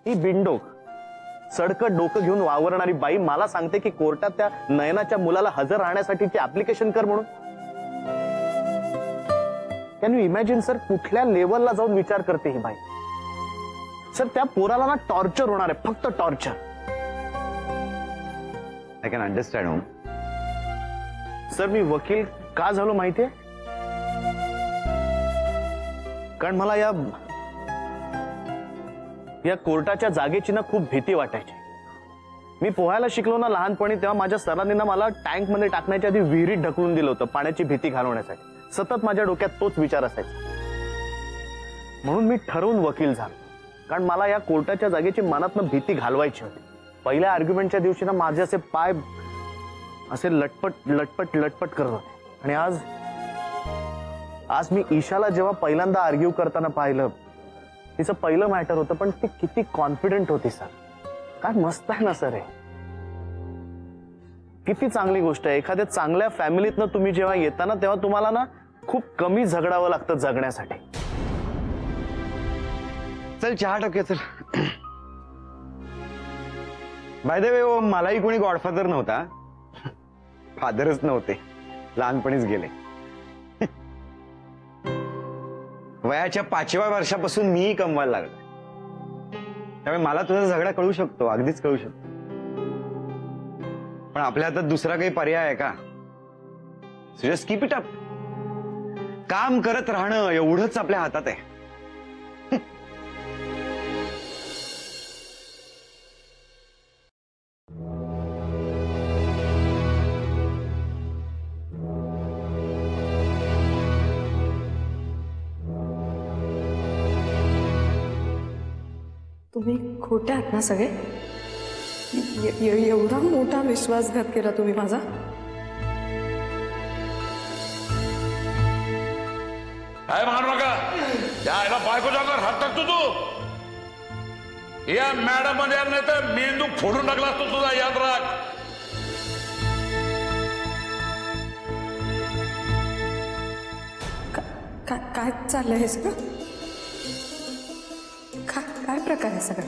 ही बिनडोक सडकत डोकं घेऊन वावरणारी बाई मला सांगते की कोर्टात त्या नयनाच्या मुलाला हजर राहण्यासाठीची ऍप्लिकेशन कर म्हणून. कॅन यू इमॅजिन सर, कुठल्या लेवलला जाऊन विचार करते ही बाई. सर त्या पोराला ना टॉर्चर होणार आहे, फक्त torture. I can understand. Sir मी वकील का झालो माहितीये? कारण मला या कोर्टाच्या जागेची ना खूप भीती वाटायची. मी पोहायला शिकलो ना लहानपणी, तेव्हा माझ्या सरांनी ना मला टँक मध्ये टाकण्याच्या आधी विहिरीत ढकलून दिलं होतं पाण्याची भीती घालवण्यासाठी. सतत माझ्या डोक्यात तोच विचार असायचा. म्हणून मी ठरवून वकील झालो, कारण मला या कोर्टाच्या जागेची मनातनं भीती घालवायची होती. पहिल्या आर्ग्युमेंटच्या दिवशी ना माझे असे पाय असे लटपट लटपट लटपट करत होते. आणि आज मी ईशाला जेव्हा पहिल्यांदा आर्ग्यू करताना पाहिलं, तिचं पहिलं मॅटर होतं, पण ती किती कॉन्फिडंट होती सर. काय मस्त आहे ना सर हे. किती चांगली गोष्ट आहे. एखाद्या चांगल्या फॅमिलीतनं तुम्ही जेव्हा येता ना, तेव्हा तुम्हाला ना खूप कमी झगडावं लागतं जगण्यासाठी. चल चहा टाकूया चल. बाय द वे, मलाही कोणी गॉडफादर नव्हता, फादरच नव्हते, लहानपणीच गेले. वयाच्या 5व्या वर्षापासून मीही कमवायला लागलो. त्यामुळे मला तुझा झगडा कळू शकतो, अगदीच कळू शकतो. पण आपल्या हातात दुसरा काही पर्याय आहे का? Just keep it up. काम करत राहणं एवढंच आपल्या हातात आहे. तुम्ही खोटे आहात ना सगळे? एवढा मोठा विश्वासघात केला तुम्ही माझा? काय मारू नका, यायला बायको जाणार हात टाकतो तू. या मॅडम मध्ये नाही तर मेंदू फोडून टाकला असतो तुझा, याद राख. काय चाललंय हे सगळं? काय प्रकार आहे सगळं?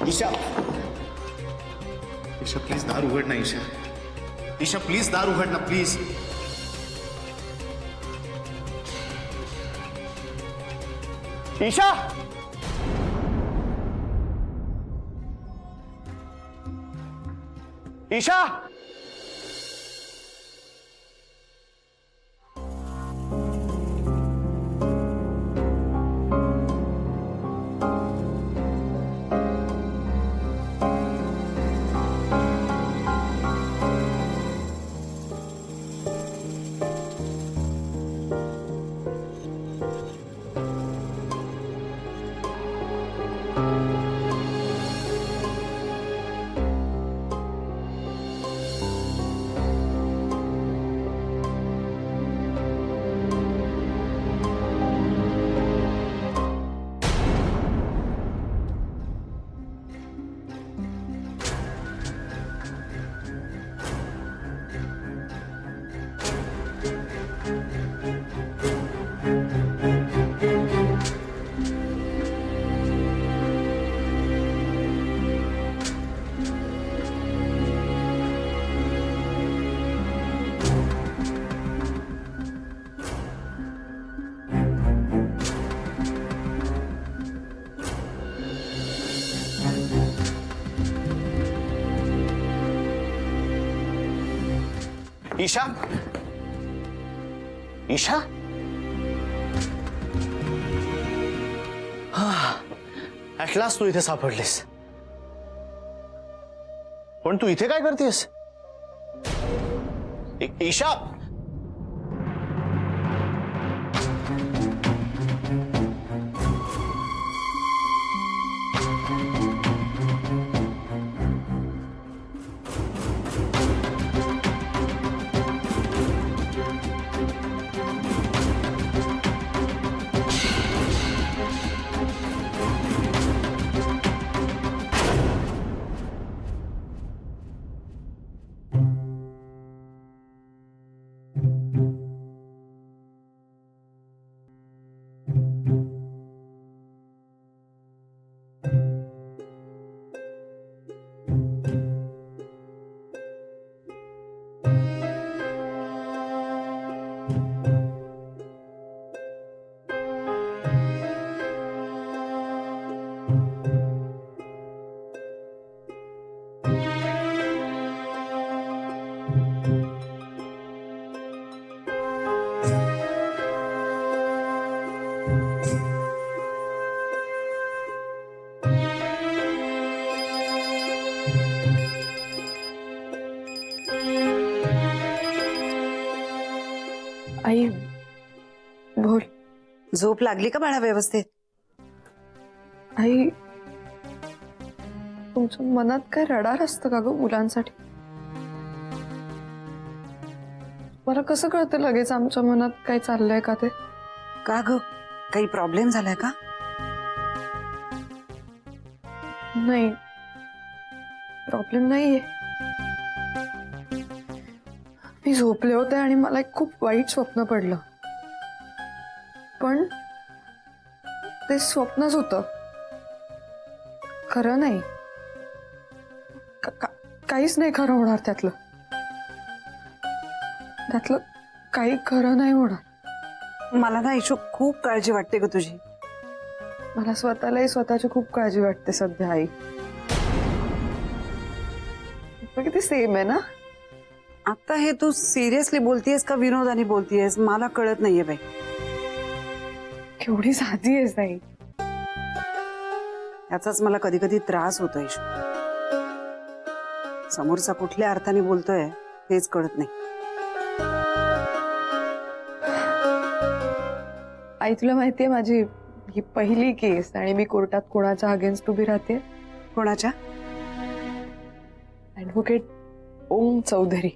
ईशा, ईशा प्लीज दार उघड ना. ईशा, ईशा प्लीज दार उघड ना please. Isha, Isha. Isha Isha at last तू इथे सापडलीस. पण तू इथे काय करतेस? ईशा आई बोल. झोप लागली का बाळा व्यवस्थित? आई तुमच्या मनात काय रडार असतं का ग मुलांसाठी? मला कसं कळतं लगेच आमच्या मनात काय चाललंय का ते? का ग, काही प्रॉब्लेम झालाय का? नाही, प्रॉब्लेम नाहीये. मी झोपले होते आणि मला एक खूप वाईट स्वप्न पडलं, पण ते स्वप्नच होतं, खरं नाही. काहीच नाही खरं होणार त्यातलं काही खरं नाही होणार. मला ना इशू खूप काळजी वाटते ग तुझी. मला स्वतःलाही स्वतःची खूप काळजी वाटते सध्या आई. किती सेम आहे ना. आता हे तू सिरियसली बोलतीयस का विनोदाने बोलतीयस मला कळत नाहीये बाई. केवढी साधी आहेस आई. याचाच मला कधी कधी त्रास होतो इशू. समोरचा कुठल्या अर्थाने बोलतोय हेच कळत नाही. आई तुला माहितीये माझी ही पहिली केस आणि मी कोर्टात कोणाच्या अगेन्स्ट उभी राहते? कोणाच्या? ऍडव्होकेट ओम चौधरी.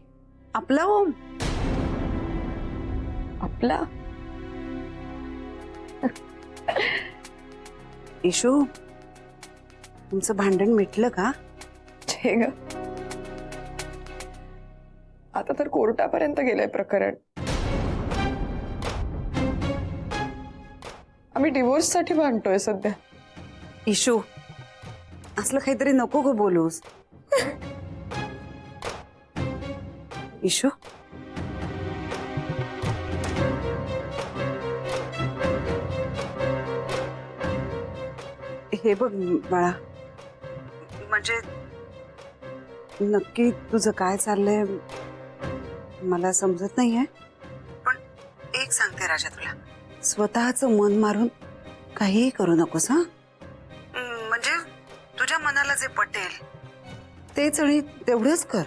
आपला ओम? आपला इशू तुमचं भांडण मिटलं का? छे ग, आता तर कोर्टापर्यंत गेलंय प्रकरण. आम्ही डिवोर्स साठी भांडतोय सध्या. इशू असलं काहीतरी नको ग बोलूस. इशू हे बघ बाळा, म्हणजे नक्की तुझं काय चाललंय मला समजत नाहीये, पण एक सांगते राजा तुला, स्वतःचं मन मारून काहीही करू नकोस हा. म्हणजे तुझ्या मनाला जे पटेल तेच आणि तेवढंच कर,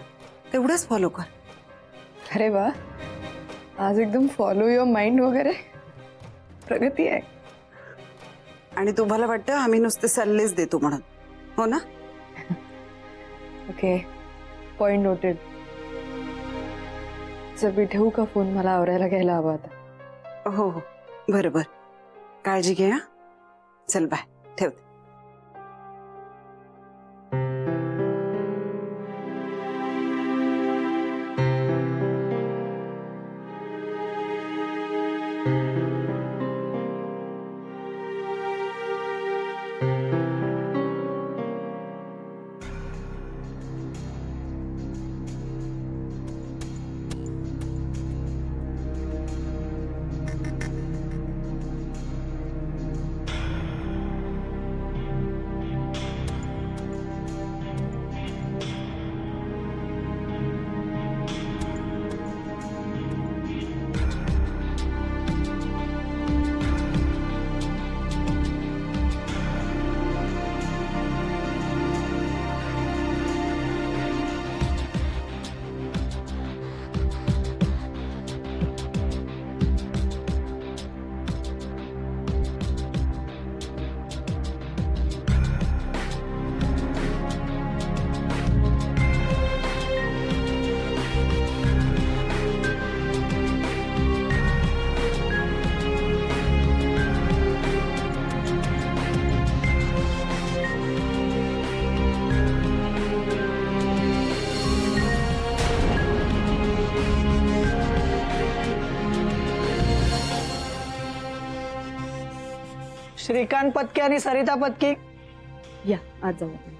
तेवढंच फॉलो कर. अरे वा, आज एकदम फॉलो युअर माइंड वगैरे प्रगती आहे. आणि तुम्हाला वाटतं आम्ही नुसते सल्लेच देतो म्हणून, हो ना? Okay, point noted. चल मी ठेवू का फोन? मला आवरायला घ्यायला हवा आता. हो हो बरोबर, काळजी घे हा. चल बाय, ठेवते. श्रीकांत पत्के आणि सरिता पत्के या आज जाऊ आपण.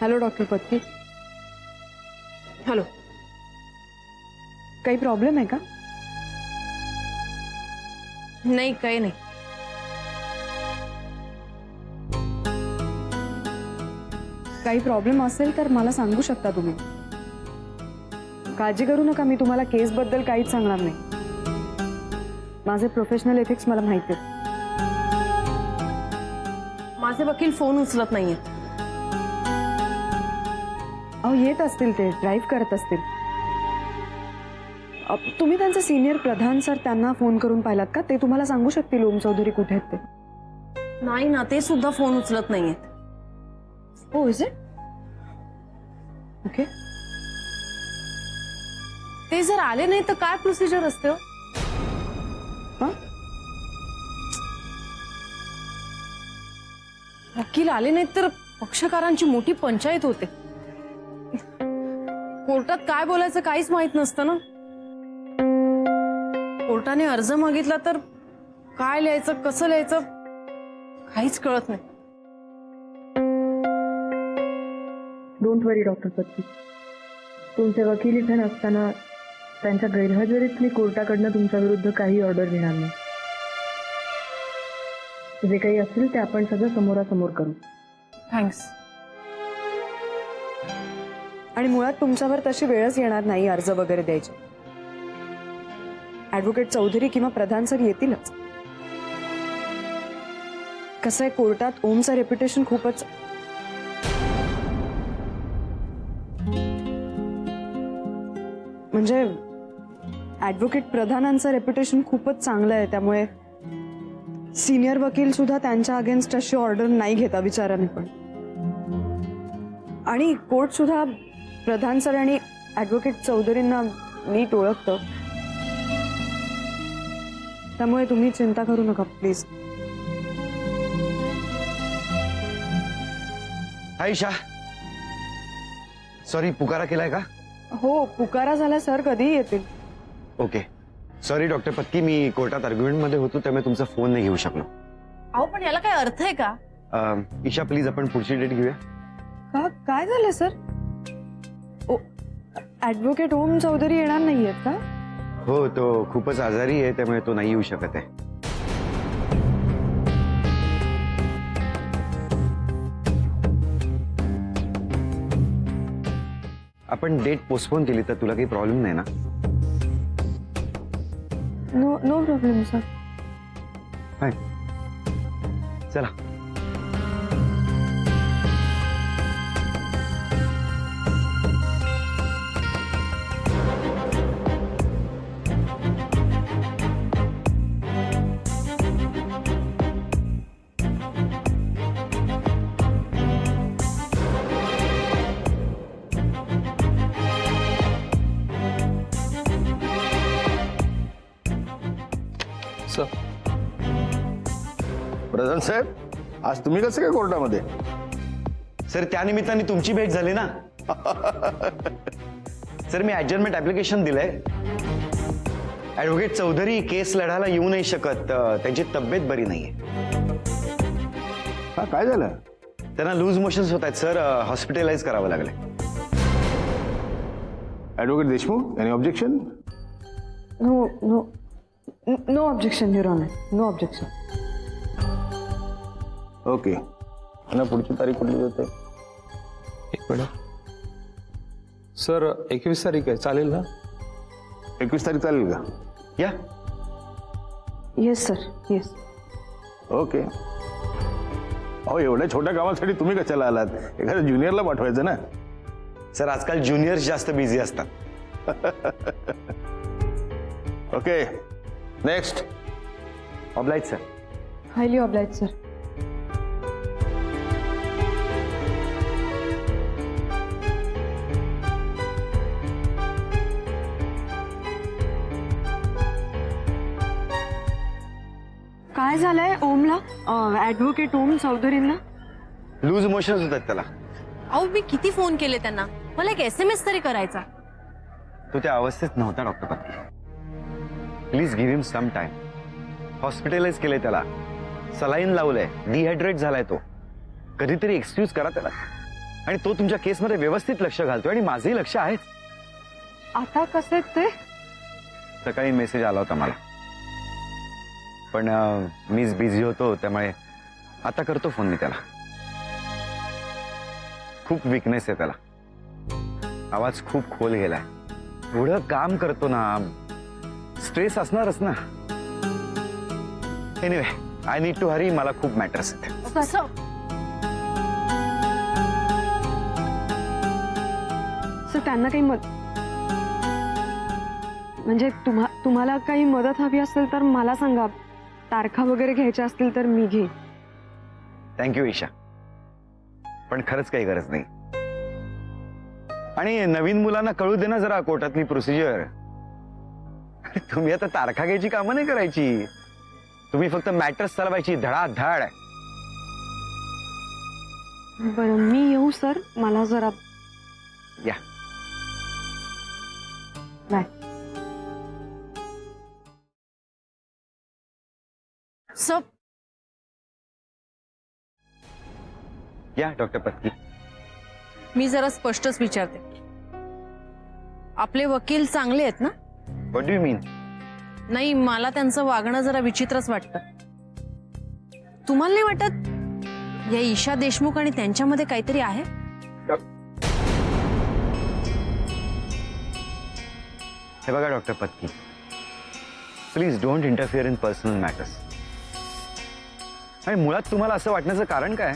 Hello doctor Patki. हॅलो, काही प्रॉब्लेम आहे का? नाही, काही नाही. काही प्रॉब्लेम असेल तर मला सांगू शकता तुम्ही. काळजी करू नका, मी तुम्हाला केस बद्दल काहीच सांगणार नाही. माझे प्रोफेशनल एथिक्स मला माहिती आहेत. माझे वकील फोन उचलत नाहीये. अहो येत असतील, ते ड्राईव्ह करत असतील. तुम्ही त्यांचे सिनियर प्रधान सर त्यांना फोन करून पाहिलात का? ते तुम्हाला सांगू शकतील ओम चौधरी कुठे आहेत ते. नाही ना, ते सुद्धा फोन उचलत नाहीयेत. हो, इज इट ओके. ते जर आले नाही तर काय प्रोसिजर असते हो? वकील आले नाहीत तर पक्षकारांची मोठी पंचायत होते. कोर्टात काय बोलायचं काहीच माहित नसतं ना. कोर्टाने अर्ज मागितला तर काय लिहायचं, कसं लिहायचं काहीच कळत नाही. Don't worry doctor Patki. तुमचे वकील इथे नसताना त्यांच्या गैरहजेरीत मी कोर्टाकडनं तुमच्या विरुद्ध काही ऑर्डर घेणार नाही. जे काही असेल ते आपण सगळं समोरासमोर करू. थँक्स. आणि मुळात तुमच्यावर तशी वेळच येणार नाही अर्ज वगैरे द्यायची. ॲडव्होकेट चौधरी किंवा प्रधान सर येतीलच. कसं आहे, कोर्टात ओमचं रेप्युटेशन खूपच म्हणजे ॲडव्होकेट प्रधानांचं रेप्युटेशन खूपच चांगलं आहे. त्यामुळे सिनियर वकील सुद्धा त्यांच्या अगेन्स्ट अशी ऑर्डर नाही घेता विचाराने पण. आणि कोर्ट सुद्धा प्रधान सर आणि ॲडव्होकेट चौधरींना नीट ओळखतं. त्यामुळे तुम्ही चिंता करू नका प्लीज. हाय ईशा, सॉरी पुकारा केलाय का? हो, पुकारा झाला सर, कधी येतील. ओके, सॉरी डॉक्टर पत्की, मी कोर्टात आर्ग्युमेंट मध्ये होतो त्यामुळे तुमचा फोन नाही घेऊ शकलो. अहो पण याला काय अर्थ आहे का? ईशा प्लीज आपण पुढची डेट घेऊया. का काय झालं सर? ॲडव्होकेट ओम चौधरी येणार नाहीयेत का? हो, तो खूपच आजारी आहे त्यामुळे तो नाही येऊ शकत आहे. आपण डेट पोस्टपोन केली तर तुला काही प्रॉब्लेम नाही ना? No no problem sir. Hi, चला. प्रधान साहेब, आज तुम्ही कसं काय कोर्टामध्ये? सर त्यानिमित्ताने तुमची भेट झाली ना. सर मी ऍडजर्नमेंट ऍप्लिकेशन दिलंय. ऍडव्होकेट चौधरी केस लढायला येऊ नाही शकत, त्यांची तब्येत बरी नाहीये. हा काय झालं? त्यांना लूज मोशन्स होत आहेत सर, हॉस्पिटलाइज करावं लागलंय. Advocate Deshmukh any objection? No no no objection your honour, no objection. Okay. आणि पुढची तारीख कुठली देते? एक मिनिट सर, 21 तारीख आहे, चालेल ना? 21 तारीख चालेल का? या येस सर, येस. ओके. अहो एवढ्या छोट्या कामासाठी तुम्ही कशाला आलात? एखाद्या ज्युनियरला पाठवायचं ना. सर आजकाल ज्युनियर्स जास्त बिझी असतात. Okay next. Obliged sir. Highly obliged sir. काय झालंय ओमला? ऍडव्होकेट ओम चौधरींना? लूज मोशन्स होत आहेत त्याला. अहो मी किती फोन केले त्यांना, मला एक SMS तरी करायचा. तो त्या अवस्थेत नव्हता doctor Patki. Please give him some time. Hospitalise केलंय त्याला, सलाईन लावलंय, डिहायड्रेट झालाय तो. कधीतरी एक्सक्यूज करा त्याला. आणि तो तुमच्या केसमध्ये व्यवस्थित लक्ष घालतोय आणि माझंही लक्ष आहेच. आता कसे ते? सकाळी मेसेज आला होता मला, पण मीच बिझी होतो, त्यामुळे आता करतो फोन मी त्याला. खूप विकनेस आहे त्याला, आवाज खूप खोल गेलाय. एवढं काम करतो ना, स्ट्रेस असणारच ना. Anyway I need to hurry, मला खूप मॅटर्स आहेत. कसं? सर त्यांना काही म्हणजे तुम्हाला काही मदत हवी असेल तर मला सांगा. तारखा वगैरे घ्यायच्या असतील तर मी घेईन. थँक्यू ईशा, पण खरंच काही गरज नाही. आणि नवीन मुलांना कळू दे ना जरा कोर्टातली प्रोसिजर. तुम्ही आता तारखा घ्यायची कामं नाही करायची, तुम्ही फक्त मॅटर्स चालवायची धडाधड. बरं मी येऊ सर, मला जरा. या बाय. सब या डॉक्टर पत्की. मी जरा स्पष्टच विचारते, आपले वकील चांगले आहेत ना? व्हॉट डू यू मीन? नाही, मला त्यांचं वागणं जरा विचित्रच वाटतं. तुम्हाला नाही वाटत या ईशा देशमुख आणि त्यांच्यामध्ये काहीतरी आहे? हे बघा doctor Patki, please don't interfere in personal matters. आणि मुळात तुम्हाला असं वाटण्याचं कारण काय?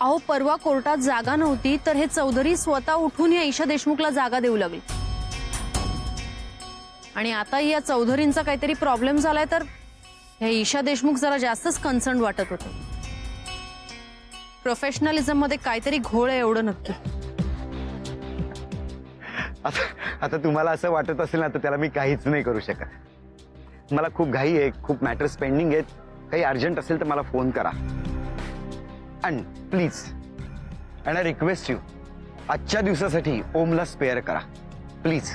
अहो परवा कोर्टात जागा नव्हती तर हे चौधरी स्वतः उठून या ईशा देशमुखला जागा देऊ लागले. आणि आता या चौधरींचा काहीतरी प्रॉब्लेम झालाय तर हे ईशा देशमुख जरा जास्तच कन्सर्न वाटत होते. प्रोफेशनलिझम मध्ये काहीतरी घोळ आहे एवढं नक्की. आता तुम्हाला असं वाटत असेल ना तर त्याला मी काहीच नाही करू शकत. मला खूप घाई आहे, खूप मॅटर्स पेंडिंग आहेत. काही अर्जंट असेल तर मला फोन करा. And please, and I request you, आजच्या दिवसासाठी ओमला स्पेअर करा प्लीज.